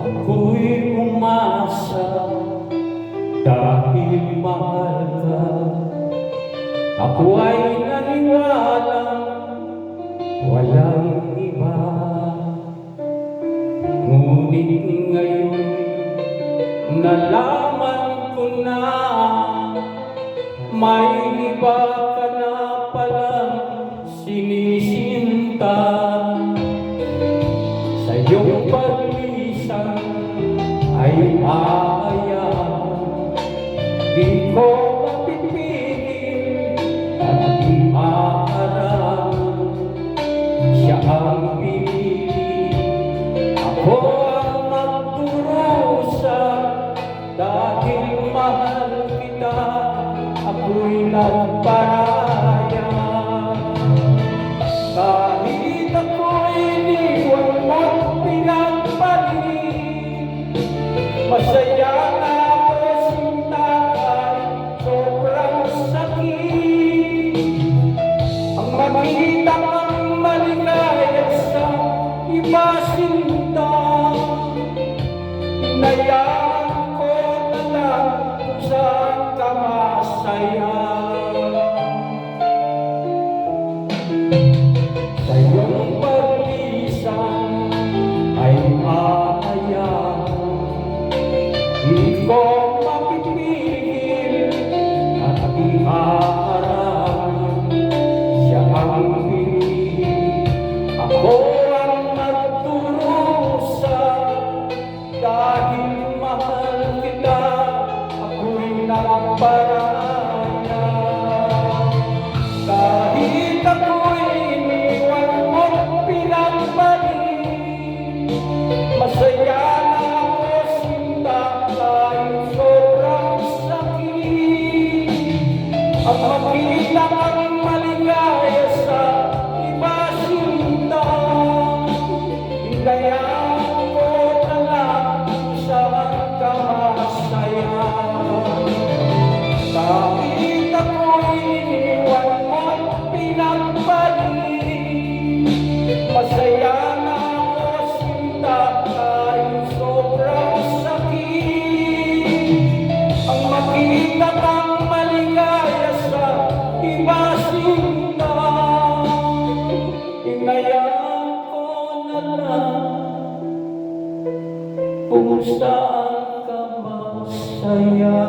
Ako'y umasa dahil mahal ka. Ako ay naniwalang walang iba. Ngunit ngayon nalaman ko na may iba ka na palang sinisinta. Sa iyong paglisan ay aayaan, di ko mapipigil at di aaralan. Siya ang pinili, ako ang magdurusa. Dahil mahal kita, ako'y nagparaya. Kahit ako'y iniwan mo't pinagpalit, masaya na ako sinta kahit sobrang sakit. Ang makita kang maligaya sa iba sinta, hinayaan ko na lang kung saan ka masaya. Sa iyong paglisan ay aayaan, di ko mapipigil at di aaralan. Siya ang pinili, ako ang nagdurusa. Dahil mahal kita, ako'y nagparaya. Kahit ako'y iniwan mo't pinagpalit, masaya na ako sinta kahit sobrang sakit. Ang makita kang maligaya sa iba sinta, hinayaan ko na lang kung saan ka masaya. Kahit ako'y iniwan mo't pinagpalit, masaya na ako sinta kahit sobrang sakit. Ang makita kang maligaya sa iba sinta, hinayaan ko na lang kung saan ka masaya.